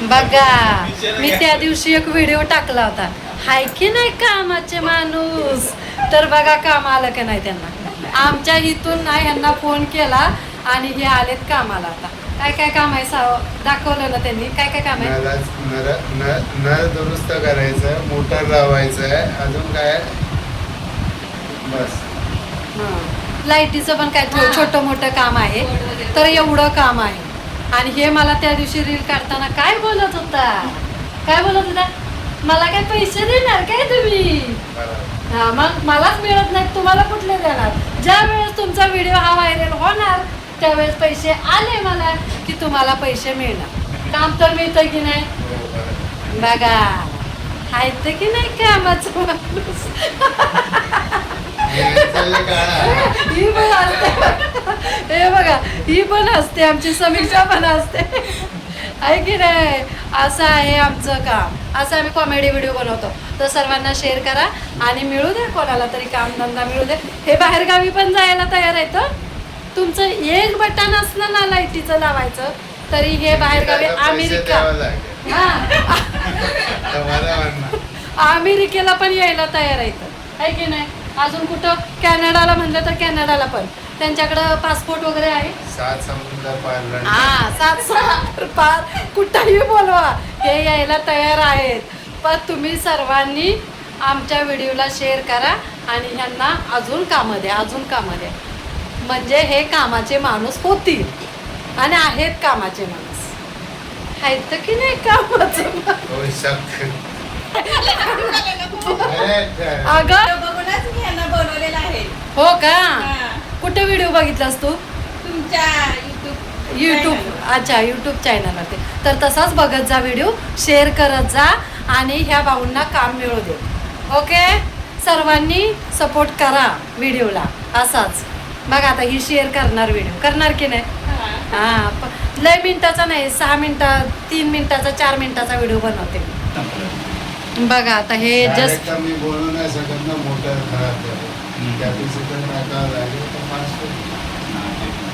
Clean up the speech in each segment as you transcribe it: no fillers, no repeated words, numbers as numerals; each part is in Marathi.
बघा मी त्या दिवशी एक व्हिडिओ टाकला होता, हाय की नाही कामाचे माणूस. तर बघा काम आलं का नाही त्यांना. आमच्या इथून ना ह्यांना फोन केला आणि हे आलेत कामाला. आता काय काय काम आहे दाखवलं ना त्यांनी. काय काय काम आहे. नळ दुरुस्त करायचं, मोटर लावायचं आहे, अजून काय बस. लाईटीचं पण काय छोटं मोठं काम आहे. तर एवढं काम आहे. आणि हे मला त्या दिवशी रील काढताना काय बोलत होता, मला काय पैसे देणार काय तुम्ही. हा मग मलाच मिळत नाही, तुम्हाला कुठले देणार. ज्या वेळेस तुमचा व्हिडिओ हा व्हायरल होणार त्यावेळेस पैसे आले मला की तुम्हाला पैसे मिळणार. काम तर मिळतं की नाही. बघा हायत की नाही कामाचं माणूस. ही पण असते, हे बघा ही पण असते, आमची समीक्षा पण असते, आहे की नाही. असं आहे आमचं काम. असं आम्ही कॉमेडी व्हिडिओ बनवतो. तर सर्वांना शेअर करा आणि मिळू दे, कोणाला तरी कामधंदा मिळू दे. हे बाहेरगावी पण जायला तयार आहे. तर तुमचं एक बटन असलं ना लाईटीचं लावायचं तरी हे बाहेरगावी अमेरिका, अमेरिकेला पण यायला तयार आहे की नाही. अजून कुठं कॅनडाला म्हणलं तर कॅनडाला पण त्यांच्याकडं पासपोर्ट वगैरे आहे. 7 समुद्र पार. हा 7 समुद्र पार कुठंही बोलवा हे यायला तयार आहेत. पण तुम्ही सर्वांनी आमच्या व्हिडिओला शेअर करा आणि ह्यांना अजून कामं द्या, अजून कामं द्या. म्हणजे हे कामाचे माणूस होतील आणि आहेत कामाचे माणूस. आहेत की नाही कामाचं. अगं बनवलेला आहे. हो का. कुठे व्हिडिओ बघितलास तू. तुमच्या यूट्यूब. अच्छा यूट्यूब चॅनलवरती. तर तसाच बघत जा व्हिडिओ, शेअर करत जा आणि ह्या भाऊंना काम मिळू दे. ओके सर्वांनी सपोर्ट करा व्हिडिओला असाच. बघा आता ही शेअर करणार व्हिडिओ, करणार की नाही. हां लय मिनिटाचा नाही, 6 मिनिटं 3 मिनिटाचा 4 मिनिटाचा व्हिडिओ बनवते. बघा आता हे जस्ट मी बोलू नाही शकत ना, मोटर खराब झाली.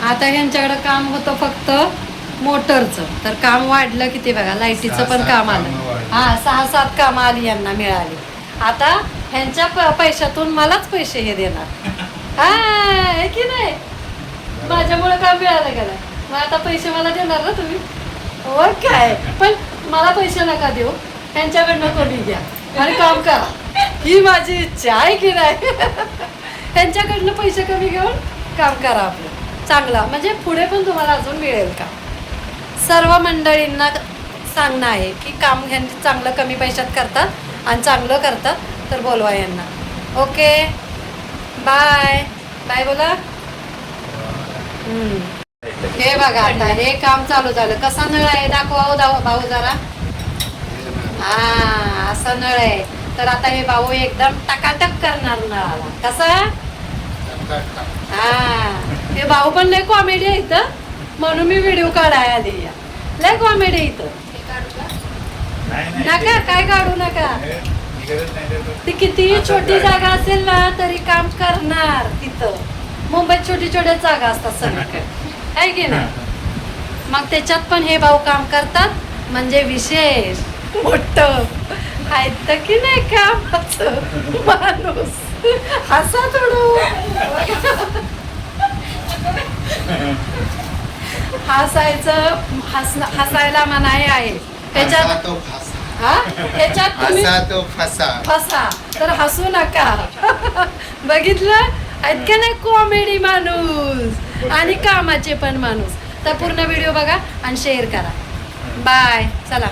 आता ह्यांच्याकडे काम होतं फक्त मोटरचं. तर काम वाढलं किती बघा, लाईटीचं पण काम आलं. हा 6-7 कामं आली यांना मिळाली. आता ह्यांच्या पैशातून मलाच पैसे हे देणार. हा आहे की नाही. माझ्यामुळे काम मिळालं गेलं, मग आता पैसे मला देणार ना तुम्ही. हो काय. पण मला पैसे नका देऊ, त्यांच्याकडनं कमी घ्या आणि काम करा. ही माझी इच्छा आहे की नाही. त्यांच्याकडनं पैसे कमी घेऊन काम करा आपलं चांगला, म्हणजे पुढे पण तुम्हाला अजून मिळेल का. सर्व मंडळींना सांगणं आहे की काम ह्यांनी चांगलं कमी पैशात करतात आणि चांगलं करतात. तर बोलवा यांना. ओके बाय बाय बोला. हे बघा आता हे काम चालू झालं. कसा नळ आहे दाखवा भाऊ जरा. हा असा नळ आहे. तर आता हे भाऊ एकदम टकाटक करणार नळाला. कसा. हा हे भाऊ पण लय कॉमेडी आहे इथं, म्हणून मी व्हिडिओ काढायला आली. लय कॉमेडी इथं. नका काय काढू नका. ती किती छोटी जागा असेल ना तरी काम करणार. तिथं मुंबईत छोटी छोट्या जागा असतात सगळीकडे, आहे की नाही. मग त्याच्यात पण हे भाऊ काम करतात म्हणजे विशेष मोठं आहेत की नाही कामाचं माणूस. हसा थोडं. हसायचं हसायला मनाई आहे त्याच्यात. हा त्याच्यात तुम्ही फसा तर हसू नका. बघितलं आहेत का नाही कॉमेडी माणूस आणि कामाचे पण माणूस. तर पूर्ण व्हिडिओ बघा आणि शेअर करा. बाय चला.